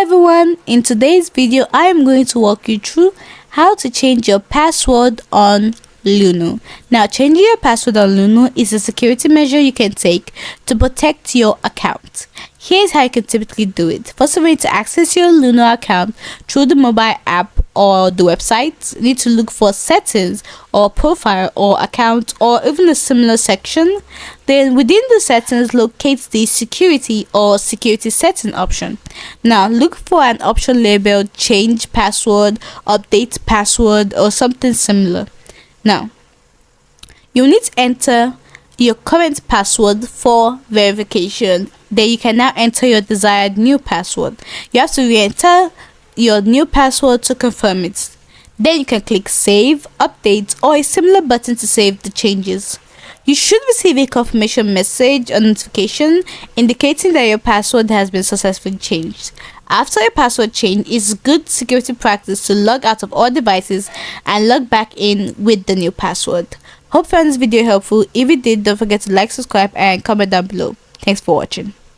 everyone, in today's video I am going to walk you through how to change your password on Luno. Now, changing your password on Luno is a security measure you can take to protect your account. Here's how you can typically do it. First of all, to access your Luno account through the mobile app or the website, you need to look for settings or profile or account or even a similar section. Then within the settings, locate the security or security setting option. Now look for an option labeled change password, update password, or something similar. Now you need to enter your current password for verification. Then you can now enter your desired new password. You have to re-enter your new password to confirm it. Then you can click save, update, or a similar button to save the changes. You should receive a confirmation message or notification indicating that your password has been successfully changed. After a password change, it's good security practice to log out of all devices and log back in with the new password. Hope you found this video helpful. If you did, don't forget to like, subscribe, and comment down below. Thanks for watching.